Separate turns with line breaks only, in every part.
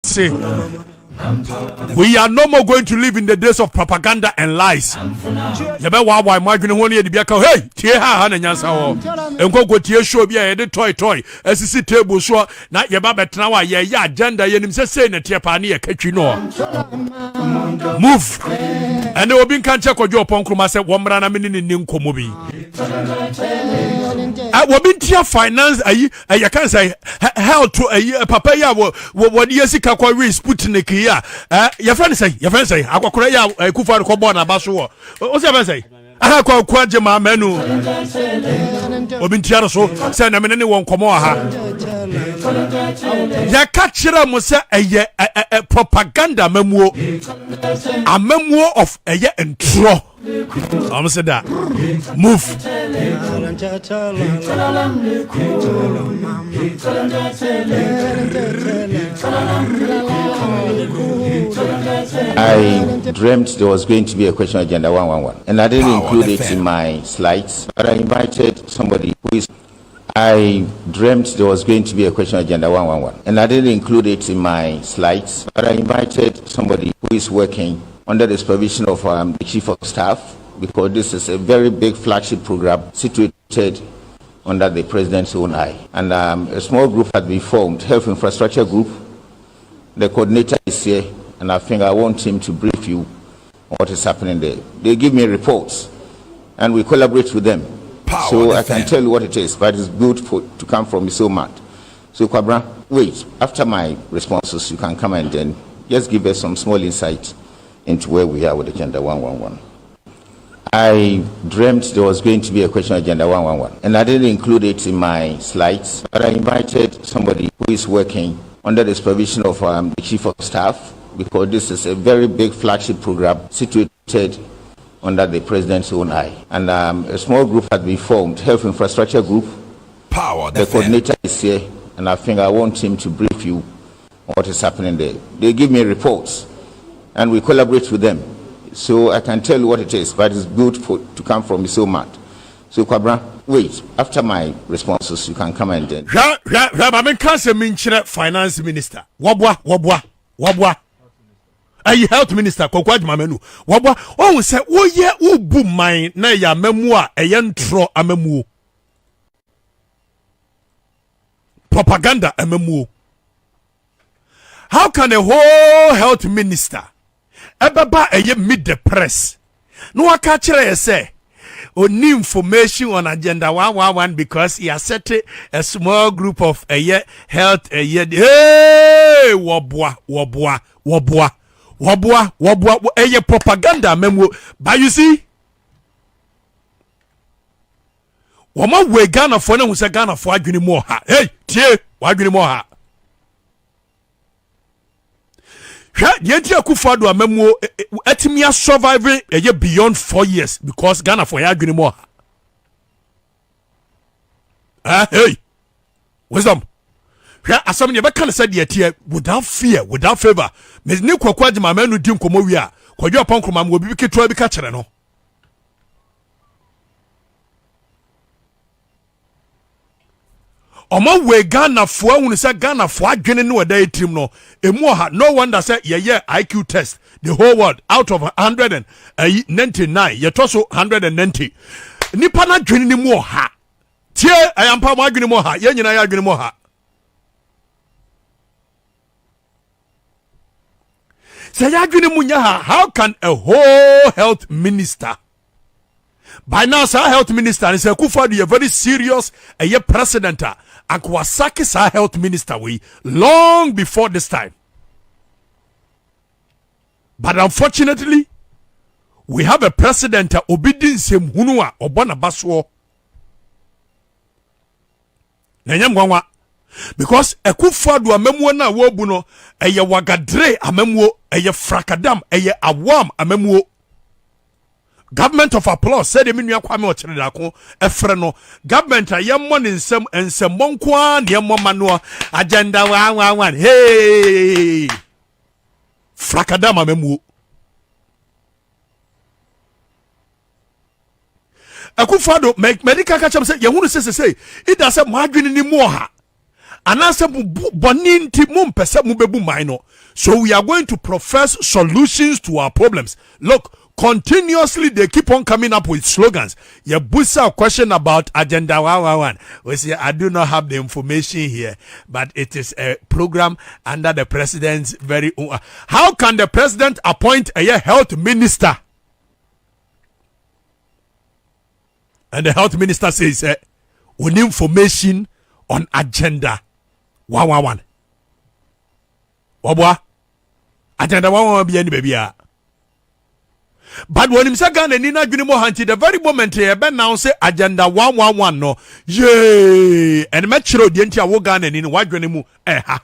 say we are no more going to live in the days of propaganda and lies. Yebe wa wa imagine won ye bia ka hey tie ha na nyansa wo enkogo tie show bia ye de toy asisi table so na ye ba betena wa ye ya agenda ye nim say na tie pa na ye katwi no move and obi nkan che kojo ponkroma se wo mra na me ni nkomo bi wobi ntia finance ayi ya kan say health to ayi papa ya wo ye sika kwa Sputnik ya your friend say akokora ya kufa ko bo na baso wo o se be say akwa kwaje ma manu obi ntia so say na me ne won komo ha ya ka kire mo se eye propaganda mamuo of eye entro I'm say that move.
I dreamt there was going to be a question agenda 111, and I didn't include it in my slides, but I invited somebody who is. I dreamt there was going to be a question agenda 111, and I didn't include it in my slides, but I invited somebody who is working under the supervision of the Chief of Staff, because this is a very big flagship program situated under the President's own eye. And a small group has been formed, Health Infrastructure Group. The coordinator is here, and I think I want him to brief you on what is happening there. They give me reports, and we collaborate with them. So I can tell you what it is, but it's good to come from Isomat. So Kwabra, wait, after my responses, you can come and then just give us some small insight into where we are with Agenda 111. I dreamt there was going to be a question agenda 111, and I didn't include it in my slides, but I invited somebody who is working under the supervision of the Chief of Staff, because this is a very big flagship program situated under the President's own eye. And a small group has been formed, Health Infrastructure Group. The coordinator is here, and I think I want him to brief you on what is happening there. They give me reports, and we collaborate with them. So I can tell you what it is, but it's good to come from Isomat. So Kwabra, wait, after my responses, you can come and then.
Finance Minister. Wabwa. Health Minister, Kokwaj Mamenu. Wabwa, oh, say, oh, yeah, ubu mine, na ya memoir, a yentro amemu. Propaganda amemu. How can a whole health minister ebaba eye meet the press? No one catch say only information on agenda 111 because he has set a small group of health hey wabwa propaganda memo. But you see, wama we Ghana for na who say Ghana for adwini mo ha. Hey, tie, adwini mo ha. Yenti akufado amemo etimia survive beyond 4 years because Ghana for ya adwini mo ha. Hey, wisdom. Asam ne beka said tie without fear, without favor. Me ni kwakwaji ma manu di nkomo wi a kwadwo pankroma mo bi keto bi ka kere no. Omo we Ghana fo ahunu say Ghana fo adwene no oda etim no emu ha. No wonder say ye IQ test the whole world out of 199 ye to so 190 nipa na adwene ni mu ha tie ayampa mo adwene mo ha ye nyina ya adwene mo ha. Say adwene mu nya ha. How can a whole health minister by now sir health minister is a Akufo-Addo very serious president and Kwasaki sa health minister we long before this time. But unfortunately, we have a president obedience hunua obona baswo. Nanyam gwanwa because Akufo-Addo amemwo na wobu no wagadre amemwo frakadam awam amemwo. Government of applause said the minu akwame ochredako efre government ayemmo ne nsem ensemmon kwa ne yemmo mano agenda 111 hey frakadama memu Akufo-Addo medical catch say yehunu say it does say madwene ni mu ha anase boni nti mumpese mubebu mine. So we are going to profess solutions to our problems. Look, continuously they keep on coming up with slogans. You busa a question about Agenda 111. We say, I do not have the information here, but it is a program under the president's very own. How can the president appoint a health minister? And the health minister says, we need information on Agenda 111. Wabwa? Agenda 111 be any baby. But when him say Ghana ni na dwene mo hanti the very moment he be now say Agenda 111 no yay and me chiro de ntia wo Ghana ni no wadwene mu ha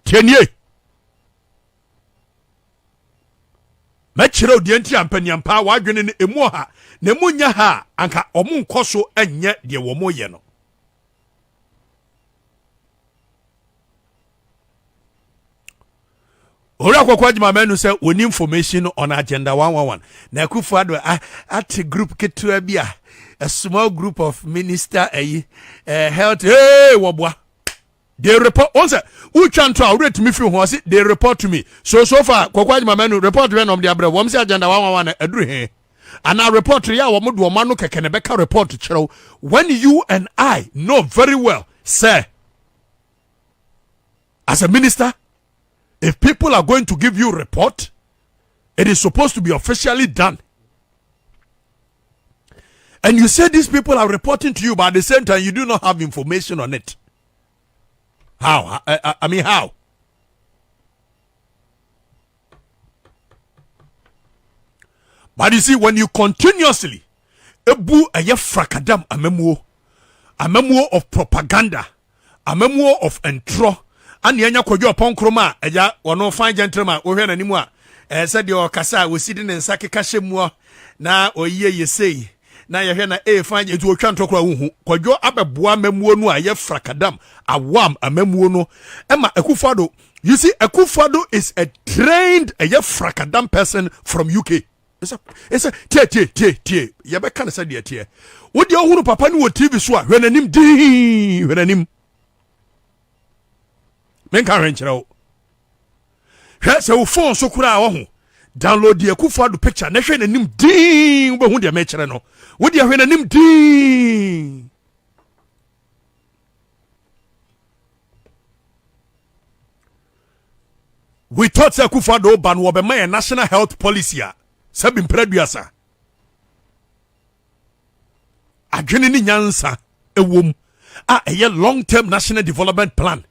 tenye me chiro de ntia mpaniampa wadwene ni emu ha na emu nya ha anka omu nkoso enye de wo mo ye no. Ora kwa jimamenu say we need information on Agenda 111. Na Akufo Addo at group ketua bia a small group of minister health wobwa. They report once who try to rate me feel ho say they report to me. So far kwa jimamenu report when on the abre wom say Agenda 111 aduru he. And our report ya wo do ma no keke ne beka report chiro when you and I know very well sir as a minister. If people are going to give you a report, it is supposed to be officially done. And you say these people are reporting to you, but at the same time, you do not have information on it. How? I mean, how? But you see, when you continuously ebu aye frakadam amemuo of propaganda, amemuo of entro, and yanya kojo ponkroma eja wono fine gentleman wo hwe nanimu a said your kasa we sitting in sake kashemu na oyiye yesei na ye hwe na fine etu otwa ntokora wuhu kojo abeboa mamuo no a ye frakadam awam amamuo no ema Akufo Addo. You see, Akufo Addo is a trained frakadam person from UK. It's a tie ye be kan say de tie wo de ohunu papa ni wo TV so a hwe nanim di hwe nanim men can range now. So phone so kura wo ho download the Akufo Addo picture na hwe nanim din wo hu de me kire no wo de hwe nanim din. We thought Akufo Addo ban wo be my national health policy a sabim praduasa adwene ni nyansa ewom a long term national development plan.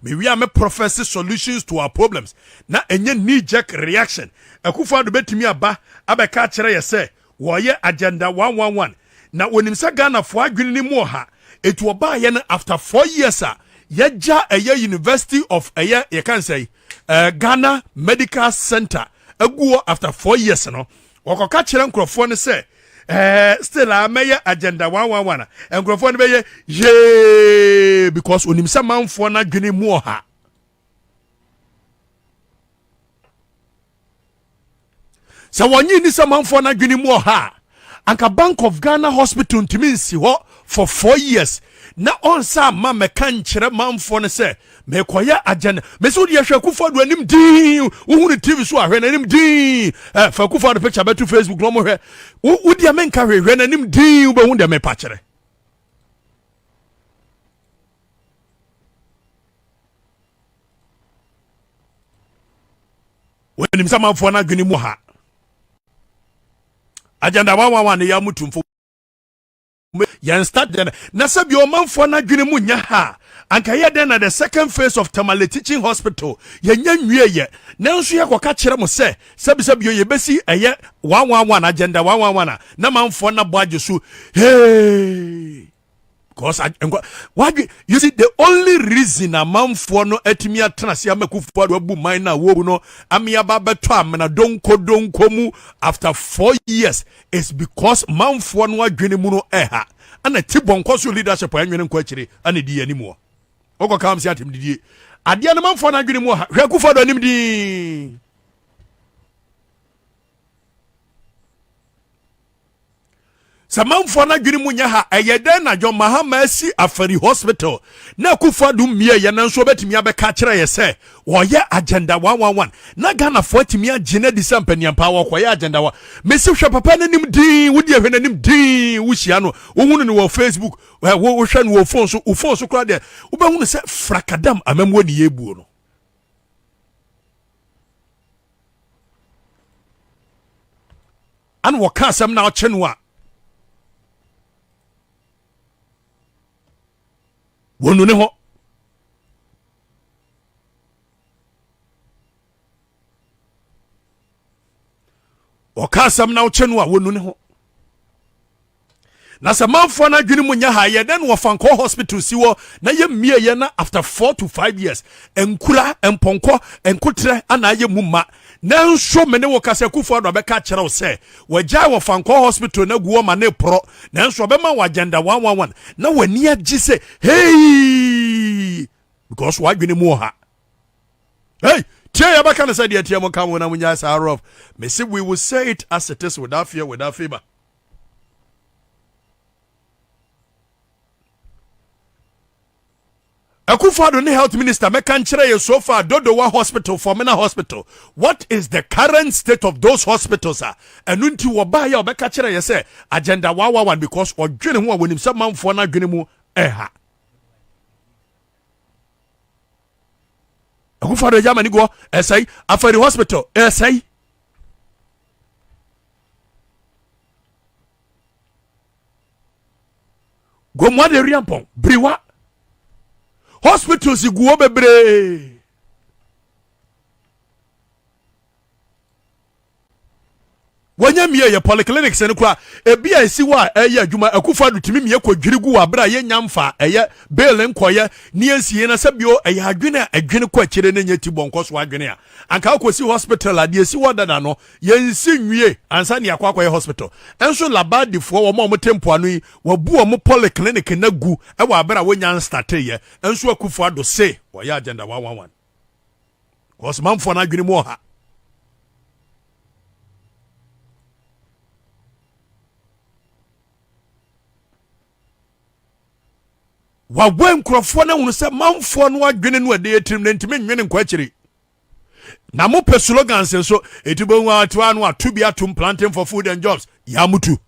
We are professing solutions to our problems. Na enye knee jerk reaction. Akufo Addo betimi aba abeka kire ye say wo ye Agenda 111. Na wonim sa Ghana fo adwene ni mu ha etu oba ye na after 4 years yeja University of you can say Ghana Medical Center aguo after 4 years no wokoka kire nkrofo ne say still ameye Agenda 111 nkrofo ne be ye because onimsa manfo na dwene mu ha so wonyi ni sa manfo na dwene mu ha anka Bank of Ghana Hospital ntimi nsi ho for 4 years na onsa ma meka nkire manfo ne say me koya agenda me so de hwe Akufo Addo anim din wo hu TV so ahwe nanim din fa Akufo Addo picture beto Facebook no mo hwe wo de me nka hwe nanim din wo be hu de me pa kire wenim sama mfo na dwene mu ha Agenda 111 ya mutumfo yan start na sabi o manfo na dwene mu nya ha anka ye den na the second phase of Tamale Teaching Hospital ye nya nwieye nanso ye koka kire mo se sabi ye besi 111 Agenda 111 na manfo na boaje so hey because why you see the only reason a manfo no atimi atena se Akufo Addo abu man na wo no amia ba beto amena donko mu after 4 years is because manfo no adwene mu no ana tibonko so leadership anwene nko akire ana di animu oko kam si atem didie ade na manfo na adwene mu hwe Akufo Addo anim di Samanfo na dwene munya ha eyeden na John Mahama si Afari Hospital na Akufo-Addo mie ye na nso betimi abeka kire ye se wo ye agenda 111 na Ghana fo atimi agina di sampania pa wo koye agenda wa mesi hwe papa nanim din wodi ehwe nanim din wo hia no wo hunu ne wo Facebook wo hwe ne wo phone so kra de wo be hunu se frakadam amamwo ne yebuo no an wo ka asem na o chenu a wonu ne ho okasam na ochenu a wonu ne ho na samanfo na dwene munya ha ye den wo fanko hospital siwo na ye mie ye na after 4 to 5 years enkura emponko enkotre ana ye mumma na nso mene wo kase Akufo-Addo abeka kire wo se wagya wo fanko hospital na guo ma ne pro na nso be ma wa agenda 111 na wani agi se hey because wa dwene mu ha hey tia ya baka na said tia mo kam na munya sarof me say we will say it as it is without fear without favor. Akufo-Addo ne health minister meka nkyere ye so far Dodowa hospital Formina hospital what is the current state of those hospitals enu nti wo ba ya obeka kire ye say agenda 111 because odwene ho a wonim se manfo na dwene mu eha Akufo-Addo Germany go esai Afari hospital esai go mo de riampon briwa hospitals iguo bebre wanya mie ye polyclinics ne kwa ebi a esi wa eye adwuma Akufo-Addo timi mie kwadwirigu wa bra ye nyamfa eye bail nkoye ni ensie na sabio eye adwene kwa kire ne nyati bonkoso adwene a anka akosi hospital ade esi wadada no ye nsi nwie ansa ne akwa hospital enso labadifo wo mo tempo anu yi wabu wo polyclinic na gu e wa bra wonya start ye enso Akufo-Addo se wo ya agenda 111 cause manfo na adwene mu ha wa nkrofo na hunu se manfo no adwene no ade etrim na ntime nwene nkwa kire na mo pe slogans so etubo nwa atwa no atubi atum planting for food and jobs yamutu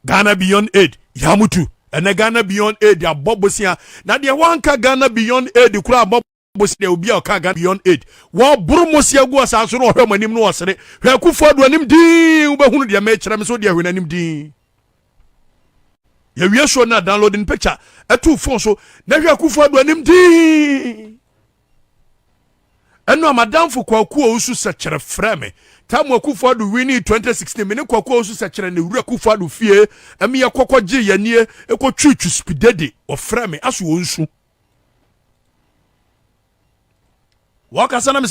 Ghana beyond aid yamutu ene Ghana beyond aid abobosia na de wanka Ghana beyond aid kura abobosia obi a ka Ghana beyond aid wo burumosia gu asaso no hwe manim no osere hwe Akufo-Addo anim din wo behunu de me kire me so de hwe nanim din you show na downloading picture etu phone so na hwe Akufo-Addo anim di eno madam fo kwaku osu se kire frame tamu Akufo-Addo wini 2016 me ne kwaku osu se kire ne wura Akufo-Addo fie emi ye kokogye yanie ekotwutwu spidede o frame aso onsu waka sana me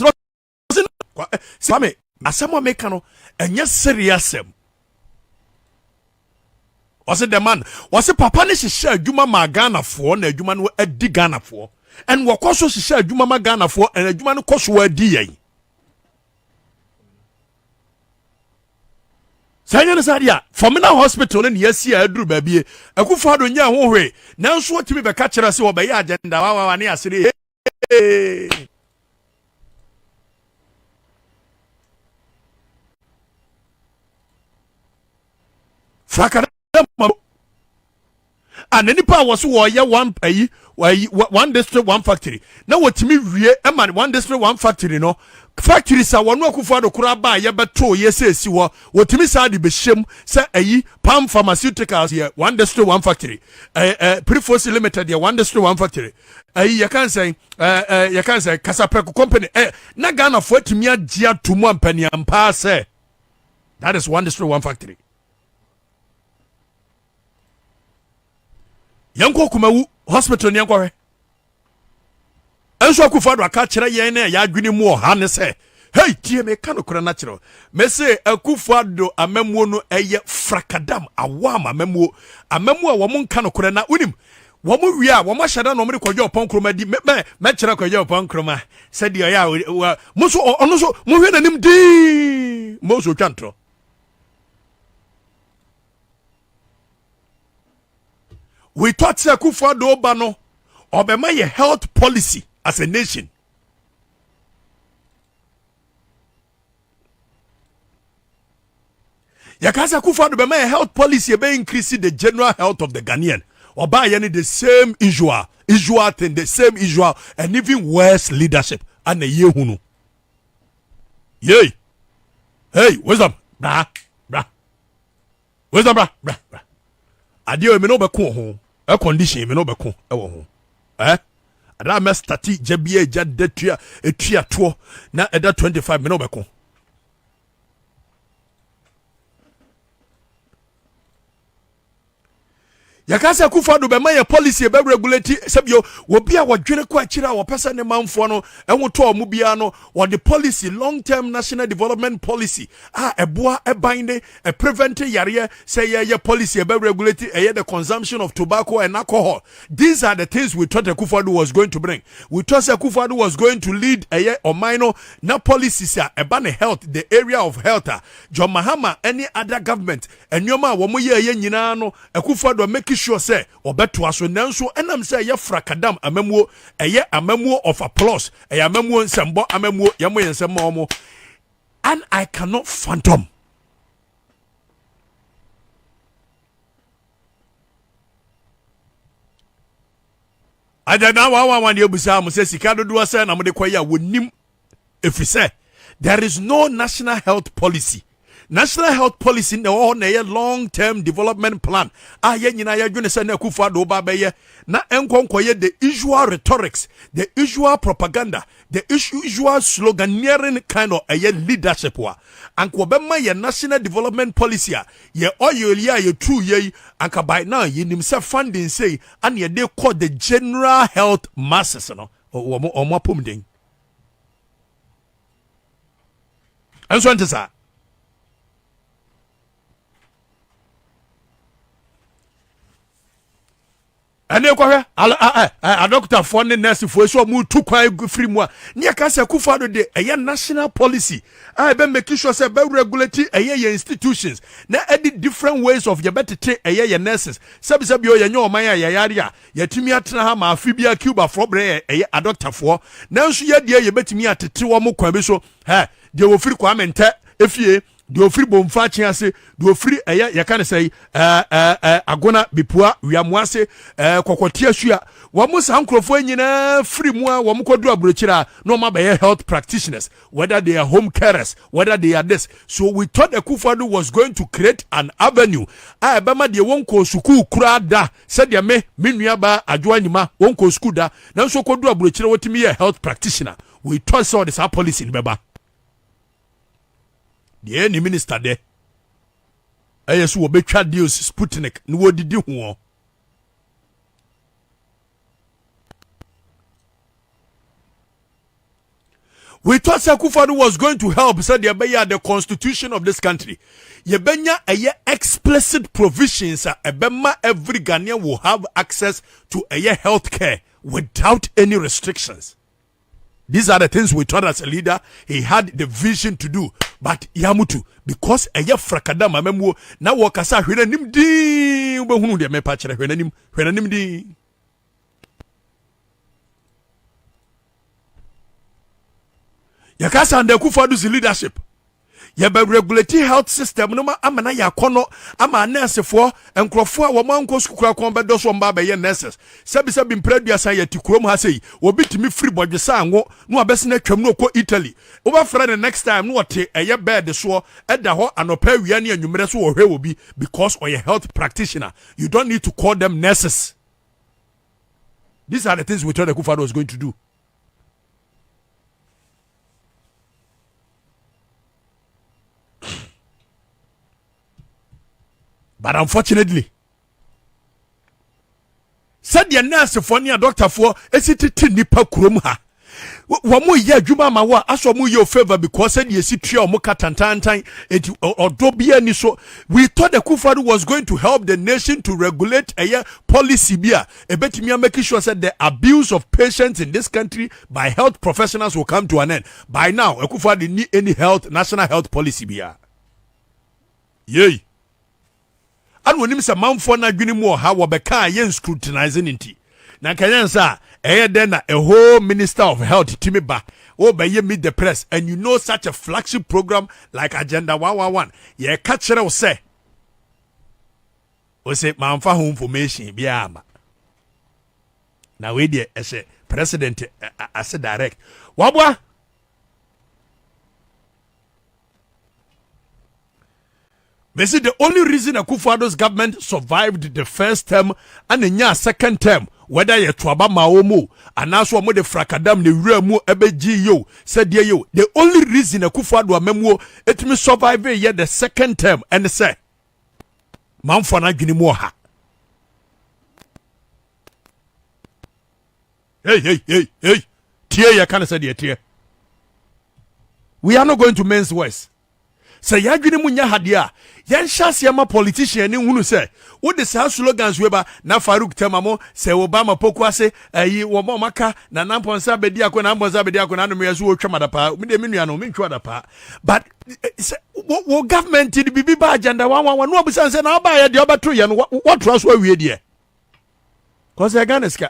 same asemo meka no enye serious am wase the man wase papa ne hihye adwuma ma Ghana fo na adwuma no adi Ghana fo en wakoso hihye adwuma ma Ghana fo en adwuma no koso adi yen sanya ne sadia Formina hospital ne yesi aduru babie Akufo-Addo nya ho hwe nanso otimi be ka kire se wo be ya agenda wa ne asere frakada and nipa was wo ye one district one factory na wotimi wie e man one district one factory no factory sa wonu Akufo-Addo kura ba ye beto ye sesi wo wotimi sa de behyem se Palm Pharmaceuticals ye one district one factory Prefosi Limited ye one district one factory you can say Kasapeko company na Ghana fo timi agia tumu ampani ampa se that is one district one factory yanko kumawu hospital ni yankwa enso Akufo-Addo aka kire yen na ya adwene mu oha ne se hey tie me ka no kora na kire me se Akufo-Addo amamuo no eye frakadam awam amamuo a wo mo nka no kora na unim wo mo wi a wo mo hyada no mo de kwadwo pon kroma di me kire kwadwo pon kroma se de ya mo so ono so mo hwe nanim di mo so twantro We thought say Akufo-Addo ba no obema ye health policy as a nation. Yakasa Akufo-Addo bema ye health policy be increase the general health of the Ghanaian. Oba ye the same usual thing, the same usual and even worse leadership and a ye hunu. Yay. Hey, what's up? Bra. What's up, bra? Adio me no be ko ho. A condition me no be ko e wo ho. Ada me stati jabie jade etua to na eda 25 me no be ko. Yakasa Akufo-Addo be my policy be regulate sebio obi a wodwene ko akira wo pesa ne manfo no enwo to omu bia no wo the policy long term national development policy eboa ebinde a prevent yare say ye policy be regulate the consumption of tobacco and alcohol. These are the things we thought Akufo-Addo was going to bring. We thought Akufo-Addo was going to lead or minor na policies ebane health, the area of health. John Mahama any other government enyoma wo mo ye nyina no Akufo-Addo make sure say obeto aso nanso enam say ye frakadam amamuo amamuo of applause amamuo nsembo amamuo yamo yensemo mo, and I cannot phantom adana wa ye busa mo say sika dodo say na mo de kwaya wonim efise there is no national health policy. National health policy in the long-term development plan. Nyina ya dwene se na Akufo-Addo ba be ye na enkonkoye the usual rhetorics, the usual propaganda, the usual sloganeering kind of leadership wa. Anko be ma ye national development policy ye oil ya ye true ye anka by now ye nimse funding say and ye they call the general health masses no omo pomden. Anso antesa ane kwa a doctor for the nurse for so mu tu kwan free mu ne ka se Akufo-Addo de national policy be make sure say be regulate your institutions na edit different ways of your better take your nurses sabi o ye oman ya yare a yatimi atena ha ma afibia Cuba for bre a doctor for na nso ye de ye betimi atete wo mo kwan bi so de wo free kwa mente efie do free bomfa chiase do free ya kan say agona bipua wiamuase kokotia sua wo mo san krofo nyina free mu a wo mo kodu abrochira no ma be health practitioners, whether they are home carers, whether they are this. So we thought Akufo-Addo was going to create an avenue bema de wonko school kura da said ya me nua ba adwo anyima wonko school da na so kodu abrochira wotimi ye health practitioner. We thought so this our policy beba the any minister there. Yes, we betwa deals Sputnik. No didi ho. We thought Akufo-Addo was going to help. Said the constitution of this country. Yebenya explicit provisions. Ebema every Ghanaian will have access to health care without any restrictions. These are the things we thought as a leader he had the vision to do. But Yamutu, because frakadam amemwo na wakasa hwena nimdi ubehunu de mepa kire hwena nimdi. Yakasa and Akufo-Addo's leadership. Yebe regulatory health system no ma amana yakono ama nurse for enkrofo a wo manko skukura kon be do so mba be ye nurses sabi mpredua san ya tikurom ha sei obitimi free bodwesa anwo no abesena twam no ko Italy over friend the next time no wote bed so eda ho anopa wia ne anwumere so wo hwe obi because or your health practitioner. You don't need to call them nurses. These are the things we thought Akufo-Addo was going to do. But unfortunately, said the nurse for near doctor for esititi nipa kurom ha. Wamu ye adwuma ma wa aso mu ye favor because said ye sitria omo katantantan enti odobia ni so. We thought Akufo-Addo was going to help the nation to regulate a policy bia ebetimi making sure that the abuse of patients in this country by health professionals will come to an end. By now Akufo-Addo need any national health policy bia. Yay. and when him say manfo na dwene mu ha wo beka yen scrutinizing nti na kanyan sa then na a whole minister of health timi ba o be ye meet the press and you know such a flagship program like Agenda 111 ye ka kire wo say o say manfa ho information bia ama na we dey ese president as direct wabwa they say the only reason Akufo-Addo's government survived the first term and the second term, whether you twaba maomo and also mo the frakadam the remu ebeji yo said yo. The only reason Akufo-Addo amemo etimi survive ye the second term and say manfo na dwene mu ha. Hey. Tie ya can say the tie. We are not going to men's words. Say ya dwene mu nya hade a yan hyase ma politician ni hunu say wo de sa slogans weba na Farouk Temamo say Obama poku ase ayi wo maka na namponsa bedi akona na no meso wo twama da pa me de menua no mentwa da pa but wo government di bibi ba Agenda 111 no obusan say na ba ya de obato ye no what trust wa wie de cause ya Ghana ska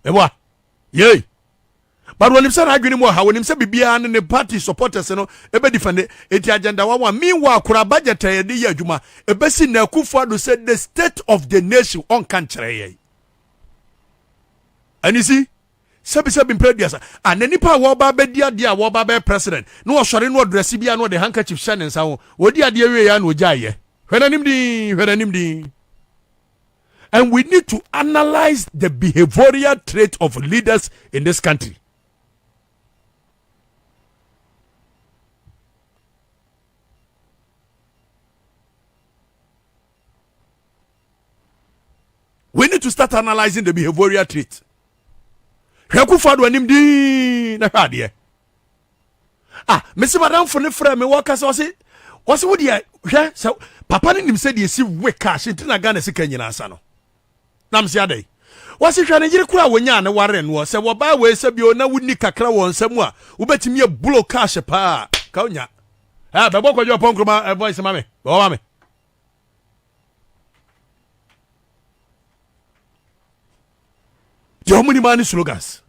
ebo yey. But when him say adwene mu ha when him say bibia ne party supporters no ebe defend eti Agenda 111 meanwhile kura budget ye de ye adwuma ebe si na Akufo-Addo said the state of the nation on kan kire ye. And you see sabi imprediasa and nipa wo ba be dia dia wo ba be president no osore no dress bia no the handkerchief shine nsa ho odi ade we ya no ojaye hwenanim di. And we need to analyze the behavioral trait of leaders in this country. We need to start analyzing the behavioral trait. Akufo-Addo anim di na hwade. Mesi madam for ne frɛ me waka say wasi wo dia hwɛ so papa ne nim sɛ de si we cash ntina Ghana sika nyina asa no. Nam si adai. Wasi hwɛ ne yire kura wonya ne ware no sɛ wo ba we sɛ bio na wuni kakra won nsam a wobetimi e blow cash pa ka onya. Bebo kwadwo ponkroma voice mame. Wo mame. Your money man slogans.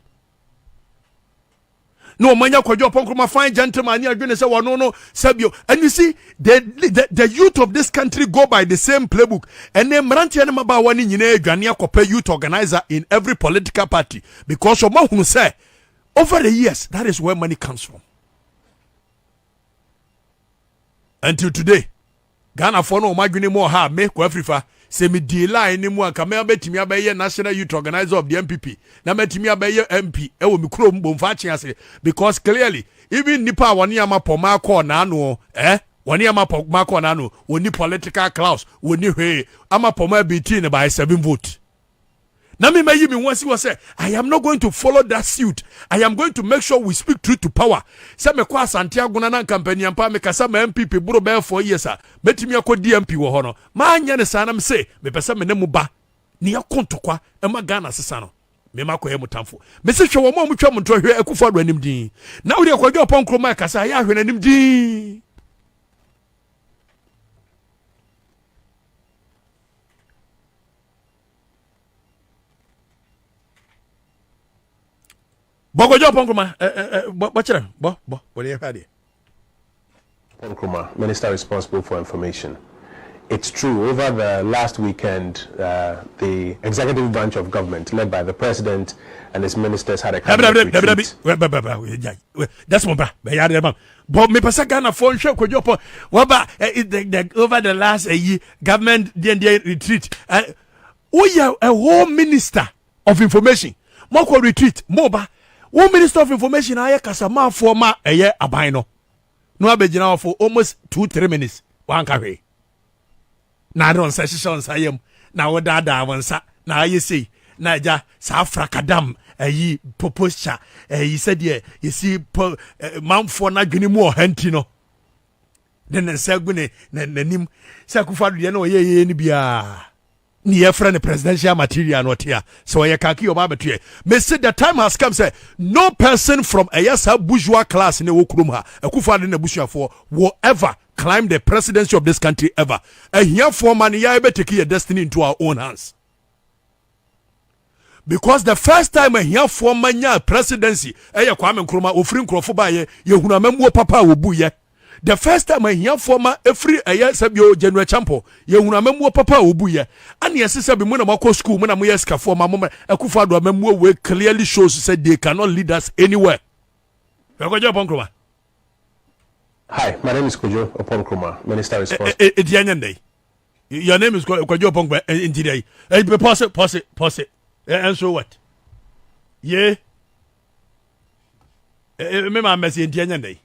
No manya kwadwo ponkroma fine gentleman here say no sabio. And you see the youth of this country go by the same playbook. And then mranti na maba wani nyina adwane akopa youth organizer in every political party because of who say over the years that is where money comes from. Until today Ghana for no madwene mo ha me ko Afrifa se me di line ni mu anka me betimi abaye national youth organizer of the NPP na metimi abaye MP e wo me krom bomfa ase because clearly even nipa woni amapoma call na no woni amapoma call na no woni political class woni hwe amapoma between by 7 vote. Na me mayi me wansi was say I am not going to follow that suit. I am going to make sure we speak truth to power. Say me kwa Asante Aguna na campaign ampa me kasa me MPP buro be 4 years a betimi akodi MP wo ho no. Ma anya ne sana me say me pesa me ne mu ba. Ni akontokwa e ma Ghana sesa no. Me makoye mutamfo. Me se hwe wo mo mutwa mu ntohwe Akufo-Addo anim din. Na wo de kwadwo ponkro ma kasa ya hwe nanim din.
Nkrumah, Minister responsible for information. It's true, over the last weekend, the executive branch of government, led by the president and his ministers, had a cabinet retreat.
That's my bra. But me pasa Ghana phone show over the last year, government retreat. We are a whole minister of information. Moko retreat, moba. One minister of information aye kasama former eye abaino. No abegina for almost 2-3 minutes. One kawe. Na don session sayem. Na oda da wansa. Na aye say. Na ja sa frakadam ayi proposal. He said you see man for na dwene mu ohanti no. Den say gune na nim say Akufo-Addo ye na oye ni bia. near friend presidential material not here. So I can't keep your betray. Me say the time has come, say no person from a yasa bourgeois class in the Okrumha, a Kufa in the Bushia for will ever climb the presidency of this country ever. And here for money, I better take your destiny into our own hands. Because the first time I hear for manya presidency, Kwame Nkrumah offering Krofoba ye papa wobu. The first time I hear former every sabio General Champo, ye papa wobu. And yes, said when I school, when I'm yeska for my mama, Akufado memo way clearly shows said they cannot lead us anywhere. Hi,
my name is Kojo Oponkroma, Minister responsible.
Your name is Kojo Oponkroma in today. Pause. And so what? Yeah. Remember, I'm messing in day.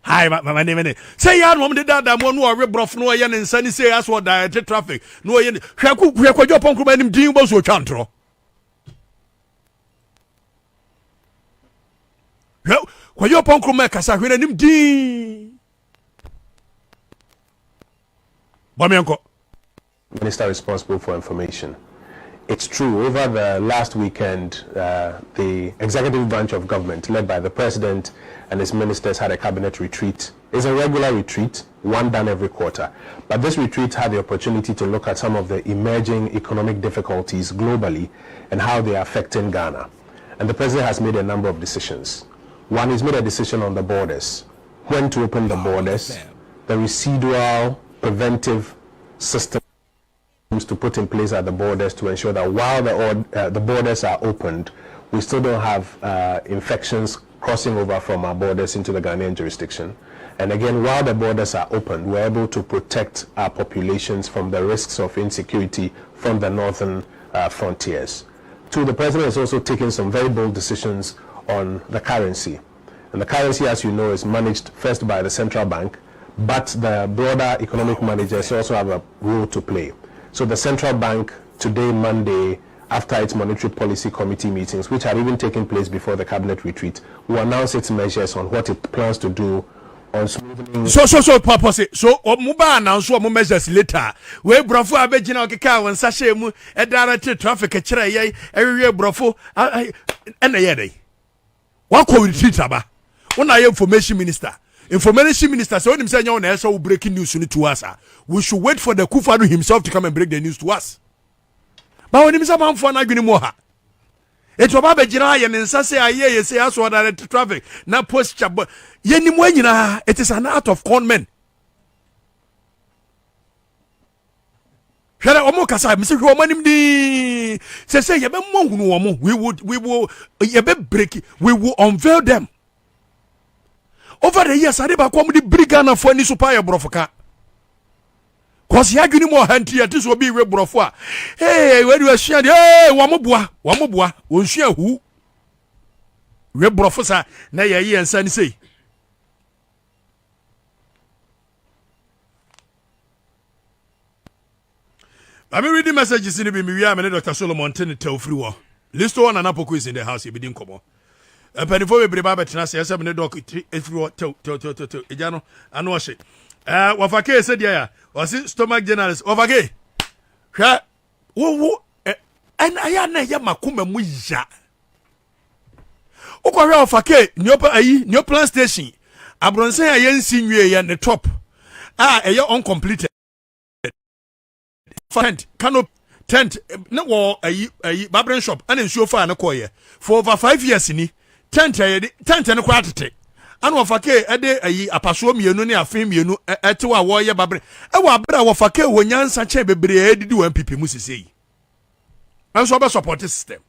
Hi, my name is. Say, I want the dad, I'm one who are rebrough no yan and sunny say, as what I traffic. No, we are quite your punk man, doing both your chantro. Well, when your punk make us, I hear him ding. Bamianko.
Minister responsible for information. It's true, over the last weekend, the executive branch of government, led by the president and his ministers, had a cabinet retreat. It's a regular retreat, one done every quarter. But this retreat had the opportunity to look at some of the emerging economic difficulties globally and how they are affecting Ghana. And the president has made a number of decisions. One, he's made a decision on the borders, when to open the borders, the residual preventive system to put in place at the borders to ensure that while the borders are opened, we still don't have infections crossing over from our borders into the Ghanaian jurisdiction. And again, while the borders are open, we're able to protect our populations from the risks of insecurity from the northern frontiers. Two, the president has also taken some very bold decisions on the currency. And the currency, as you know, is managed first by the central bank, but the broader economic managers also have a role to play. So the central bank today, Monday, after its monetary policy committee meetings, which had even taken place before the cabinet retreat, will announce its measures on what it plans to do on smoothing.
Purpose. So, Muba announce what measures later. We brofo abegina okeka wan sashe mu e direct traffic e kire ye every brofo and ye what ko retreat aba. Una ye information minister. Information minister so him say nya na so breaking news to us. We should wait for the Kufadu himself to come and break the news to us. But when him say man for na adwene mu ha. It oba be gina ye nsa say aye say aso direct traffic na posture ye ni mu anyina it is an art of con men. Hwere omo kasa me say hwe omanim di say ye be mo hunu omo we will ye be break we will unveil them. Over the years, I never come the brigana for any super brofoka. Cause ya gini mo hanti this will be we brofwa. Hey, where do you share? Hey, wamobua, unshare who? We brofosa na ye and san say. I'm reading messages in the Miriam and Dr. Solomon tell free war. List one and Apoko is in the house, he didn't come on. Penifo we briba betena se yesa me doc efri to ejano ano hye wafake se dia ya wasi stomach journalist wafake hwa wo en aya na ya makoma mu ya ukwa wafake Neoplan station abronsen ya yensi nwie ya ne top eye uncompleted tent na wo barbering shop and nsuo fa na koye for over 5 years ni tent ne kwa tete anu ofake ede apaso mienu ne afem mienu etewa wo ye babre wo abra wo fake wo nyansa che bebre edidi wo NPP mu sisei anso be support system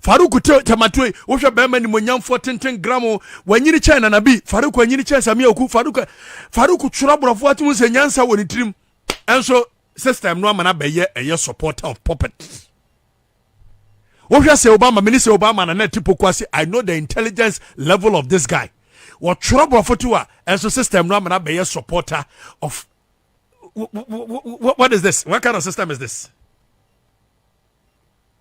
Faruku tamatwe wo hwe be mani monyamfo 10 gram wanyini che na nabi Faruku wanyini che sami oku Faruku churabrofo atimu se nyansa wo ni trim anso system no amana be ye support of puppet. What you say Obama, Minister Obama, and net people kwasi. I know the intelligence level of this guy. What trouble for two and so system no amana be a supporter of what is this? What kind of system is this?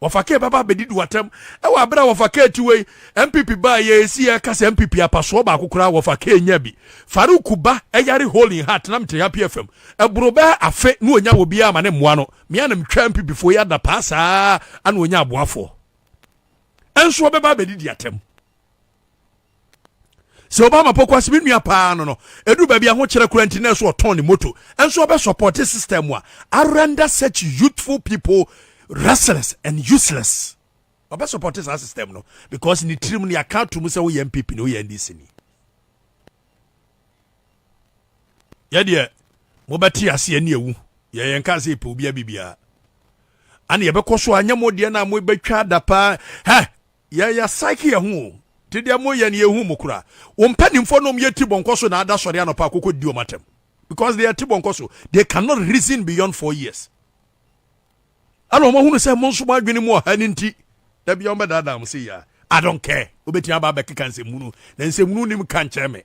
Wafake baba bedidi watem. Ewa abra wafake tuwe. MPP ba ye si ya kase MPP apaso ba kukura wafake nyebi. Faruku ba yari hole in heart na mte ya PFM. Ebrobe afe nu onya wobi ama ne mwano. Miya ne mtwe MPP fo ya da pasa anu onya abuafo. Enso baba bedidi atem. Se Obama pokwa sibi nua pa no edu ba bia ho kire kurantine so oton ni moto enso obe support system wa render such youthful people restless and useless. Obe support this system no because ni trim ni account mu se wo MPP no ye NDC ni ye de mo beti ase ani ewu ye yenka se pe obi abibia ani ye be koso anyamo de na mo betwa dapa ha ya psyche ye ho tidia mo ye ne ehu mukura wo mpanimfo no ye tibonkoso na ada sori anopa akoko di o matem because they are tibonkoso they cannot reason beyond 4 years. Ano mo hunu se mo nso adwene mu ha ni nti da bia on beda da mo se ya I don't care obeti aba be keka nsemunu na nsemunu nim kan cheme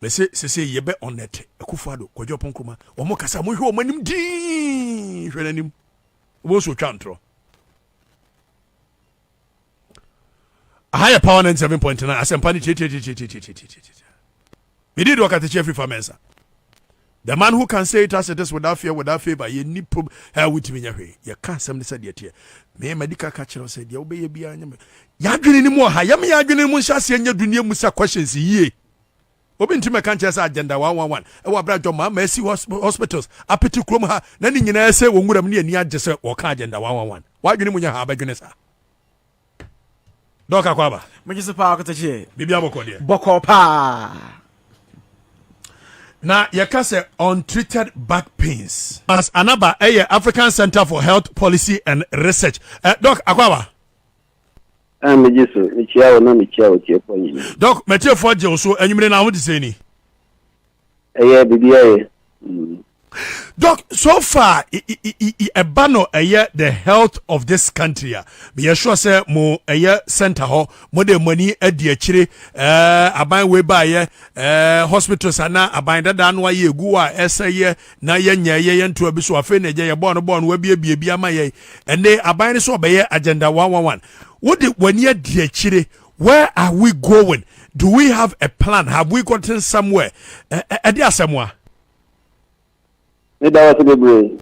se ye be onet akufado kojo ponkoma o mo kasa mo hwe o manim di hwe nanim wo so twantro a higher power 97.9 asempani we did Okatakye Afrifa Mansah. The man who can say it as it is without fear, without favor, ye need probe with me. You can't say this yet. Me medical catcher said, you obey be a yadrin anymore. I am yadrin Mushasi and your dunia Musa questions ye. Open to my conscious agenda 111. Our brother John Mercy hospitals, up to Kromha, nothing in say when would have near just or agenda 111. Why do you mean you have a goodness? Doka Kwaba,
Major Park to J.
Bibiamo
Bokopa.
Now, you can say untreated back pains. As another African Center for Health Policy and Research. Doc Akwawa.
I'm just Michelle, no Michelle.
Doc, Matthew Fodge also, and you may now say any.
Yeah, BBA.
Doc, so far, a banner the health of this country. Be sure say mo center ho mo de money chire aban we ba hospitals ana aban dada no ye gu a ese na ye nya ye nto abi so afi na ye born we bie ama ye ene aban so be agenda 111. What the when ye chire, where are we going? Do we have a plan? Have we gotten somewhere? Edia somewhere.
That was a good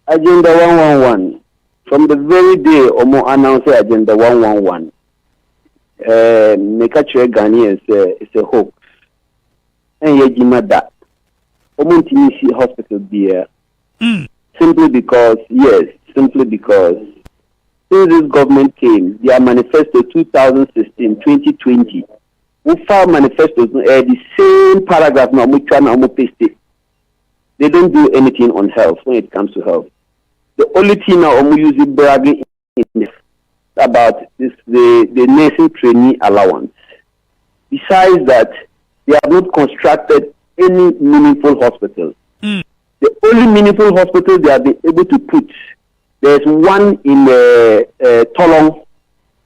Agenda 111. From the very day Omo announced Agenda 111, make a sure Ghanaians it's a hoax. And yet, that Omo Tinisi Hospital there. Simply because since this government came, their manifesto 2016-2020, we filed manifestos the same paragraph now, we try to paste it. They don't do anything on health when it comes to health. The only thing now I'm using bragging about is the nursing trainee allowance. Besides that, they have not constructed any meaningful hospitals. The only meaningful hospital they have been able to put, there's one in Tolong.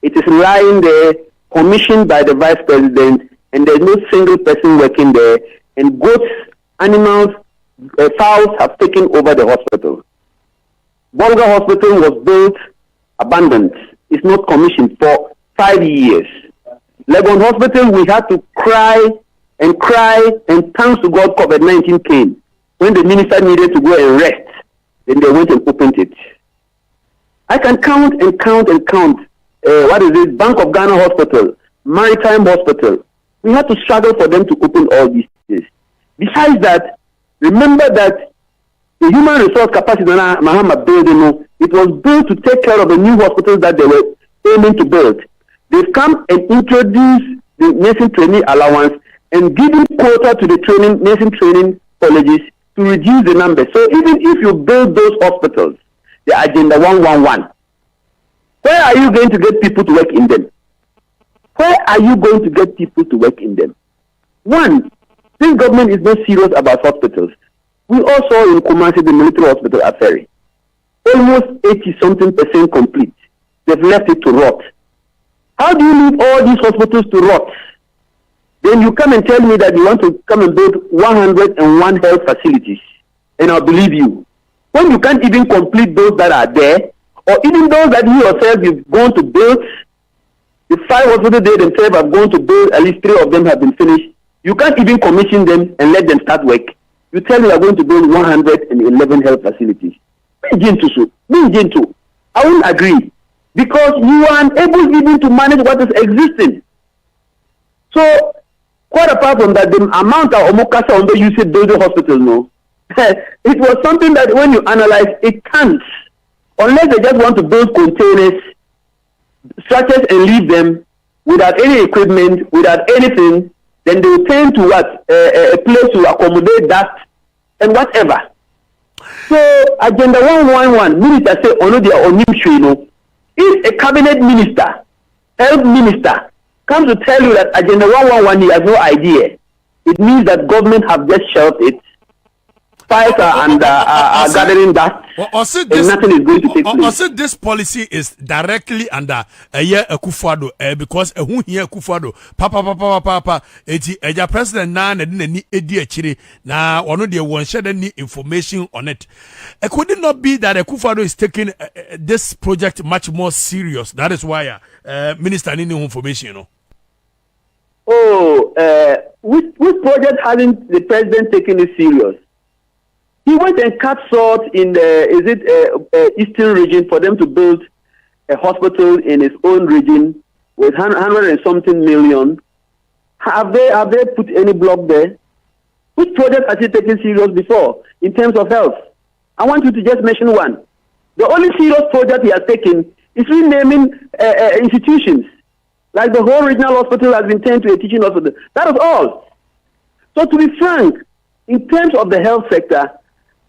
It is lying there, commissioned by the vice president, and there's no single person working there. And goats, animals, fowls have taken over the hospital. Bolga Hospital was built, abandoned. It's not commissioned for 5 years. Legon Hospital, we had to cry, and thanks to God, COVID-19 came. When the minister needed to go and rest, then they went and opened it. I can count. What is it? Bank of Ghana Hospital, Maritime Hospital. We had to struggle for them to open all these things. Besides that, remember that the human resource capacity Mahama building, it was built to take care of the new hospitals that they were aiming to build. They've come and introduced the nursing training allowance and given quota to the nursing training colleges to reduce the numbers. So even if you build those hospitals, the Agenda 111, where are you going to get people to work in them? Where are you going to get people to work in them? One, this government is not serious about hospitals. We also in Kumasi, the military hospital at Ferry, almost 80-something% complete. They've left it to rot. How do you leave all these hospitals to rot? then you come and tell me that you want to come and build 101 health facilities, and I'll believe you. When you can't even complete those that are there, or even those that you yourself you've gone to build, the 5 hospitals they themselves have gone to build, at least 3 of them have been finished. You can't even commission them and let them start work. You tell me you are going to build 111 health facilities. I won't agree, because you are unable even to manage what is existing. So, quite apart from that, the amount of Omokasa on the UC building hospital, no, it was something that when you analyze, it can't. Unless they just want to build containers, structures, and leave them without any equipment, without anything, then they will turn to what? A place to accommodate that and whatever. So, Agenda 111, minister say, if a cabinet minister, health minister, comes to tell you that Agenda 111 he has no idea, it means that government have just shelved it. Files are gathering dust, and nothing is going to take place.
Also, this policy is directly under Akufo-Addo because who here Akufo-Addo papa eti president na ni edi achire na ono de won share any information on it. Could it not be that Akufo-Addo is taking this project much more serious? That is why minister need information, you know.
Which project hasn't the president taken it serious? He went and cut salt in the eastern region for them to build a hospital in his own region with 100 and something million. Have they put any block there? Which project has he taken serious before in terms of health? I want you to just mention one. The only serious project he has taken is renaming institutions. Like the whole regional hospital has been turned to a teaching hospital. That is all. So to be frank, in terms of the health sector,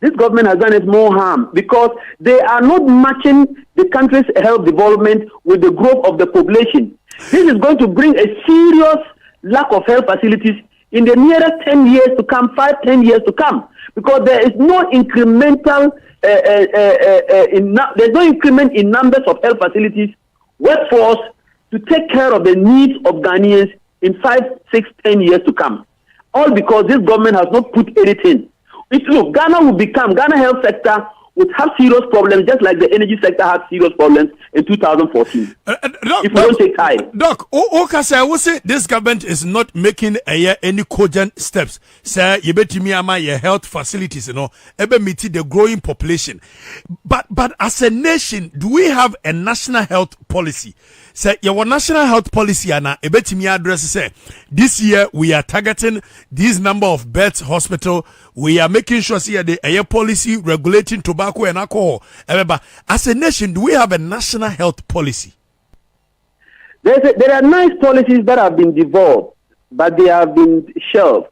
this government has done it more harm because they are not matching the country's health development with the growth of the population. This is going to bring a serious lack of health facilities in the nearest 10 years to come, 5-10 years to come, because there is no incremental, there's no increment in numbers of health facilities, workforce to take care of the needs of Ghanaians in 5, 6, 10 years to come. All because this government has not put anything. Look, Ghana health sector would have serious problems, just like the energy sector had serious problems in 2014. If we don't take time.
Doc, Okasa, I will say this government is not making any cogent steps. Say, you bet me your health facilities, you know, ebe meet the growing population. But as a nation, do we have a national health policy? Say, your national health policy, and me address say, this year we are targeting this number of beds hospital. We are making sure see the air policy regulating tobacco and alcohol. As a nation, do we have a national health policy?
There are nice policies that have been developed, but they have been shelved.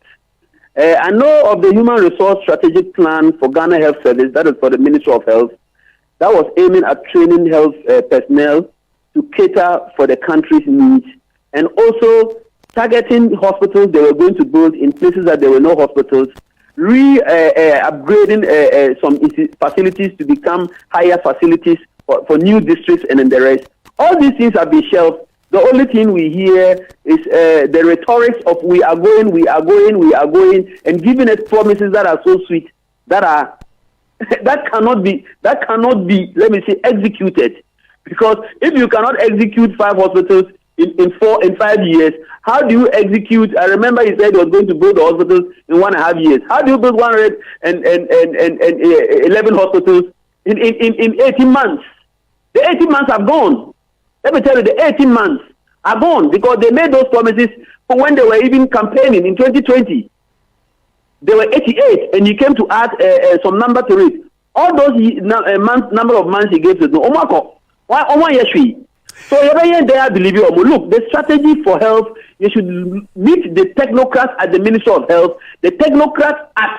I know of the Human Resource Strategic Plan for Ghana Health Service, that is for the Ministry of Health, that was aiming at training health personnel to cater for the country's needs, and also targeting hospitals they were going to build in places that there were no hospitals, upgrading some facilities to become higher facilities for new districts and then the rest. All these things have been shelved. The only thing we hear is the rhetorics of we are going, and giving us promises that are so sweet, that cannot be, let me say, executed. Because if you cannot execute 5 hospitals in 5 years, how do you execute? I remember he said he was going to build the hospitals in 1.5 years. How do you build 111 hospitals in 18 months? The 18 months have gone. Let me tell you, the 18 months are gone because they made those promises for when they were even campaigning in 2020. They were 88, and he came to add some number to it. All those number of months he gave to no Omako. Why Omo? So I believe you. Look, the strategy for health, you should meet the technocrats at the Ministry of Health, the technocrats at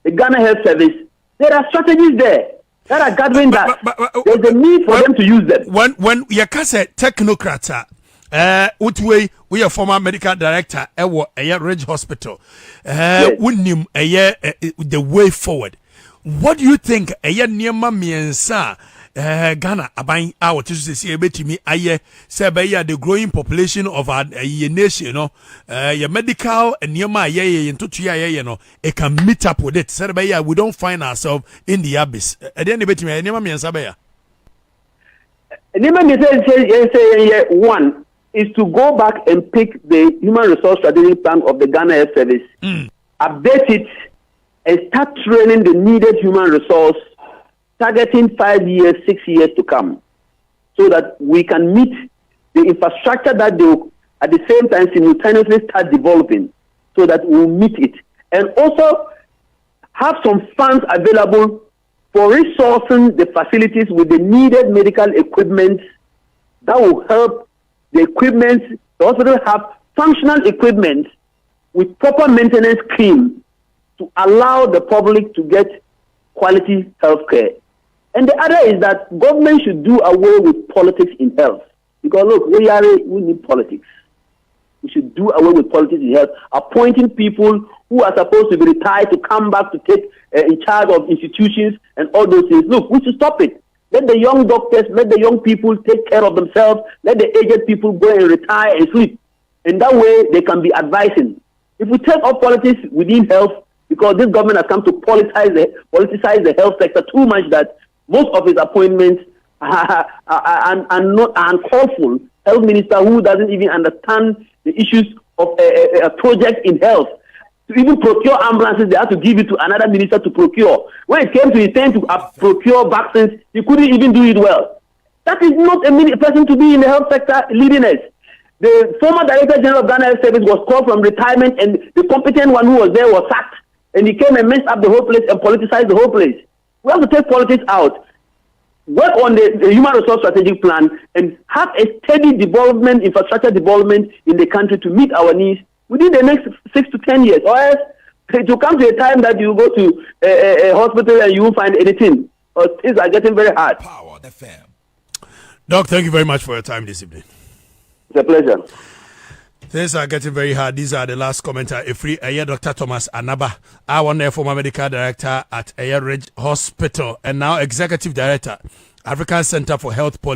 the Ghana Health Service. There are strategies there that are gathering that. There's a need for them to use them.
When you can say technocrats, we are former medical director at Ridge Hospital. The way forward. What do you think? Ghana aban a what is say betimi aye say be ya the growing population of our nation no your medical and yema ye ntotu ye no it can meet up with it say be ya we don't find ourselves in the abyss e dey betimi nyema me nsa be ya
nyema me say one is to go back and pick the human resource strategic plan of the Ghana Health Service, update it, and start training the needed human resource, targeting 5 years, 6 years to come, so that we can meet the infrastructure that they will, at the same time, simultaneously start developing, so that we'll meet it. And also have some funds available for resourcing the facilities with the needed medical equipment that will help the equipment, the hospital have functional equipment with proper maintenance scheme to allow the public to get quality health care. And the other is that government should do away with politics in health. Because look, we need politics. We should do away with politics in health, appointing people who are supposed to be retired to come back to take in charge of institutions and all those things. Look, we should stop it. Let the young doctors, let the young people take care of themselves. Let the aged people go and retire and sleep. And that way they can be advising. If we take up politics within health, because this government has come to politicize the health sector too much that most of its appointments are not uncalled for. Health minister who doesn't even understand the issues of a project in health. To even procure ambulances, they have to give it to another minister to procure. When it came to his turn to procure vaccines, he couldn't even do it well. That is not a person to be in the health sector leading us. The former Director General of Ghana Health Service was called from retirement, and the competent one who was there was sacked. And he came and messed up the whole place and politicized the whole place. We have to take politics out, work on the human resource strategic plan, and have a steady development, infrastructure development in the country to meet our needs within the next 6 to 10 years. Or else it will come to a time that you go to a hospital and you won't find anything. Or things are getting very hard.
Power the fam.
Doc, thank you very much for your time this evening.
It's a pleasure.
Things are getting very hard. These are the last commenter. Dr. Thomas Anaba, our former medical director at Ayer Ridge Hospital and now executive director, African Center for Health Policy.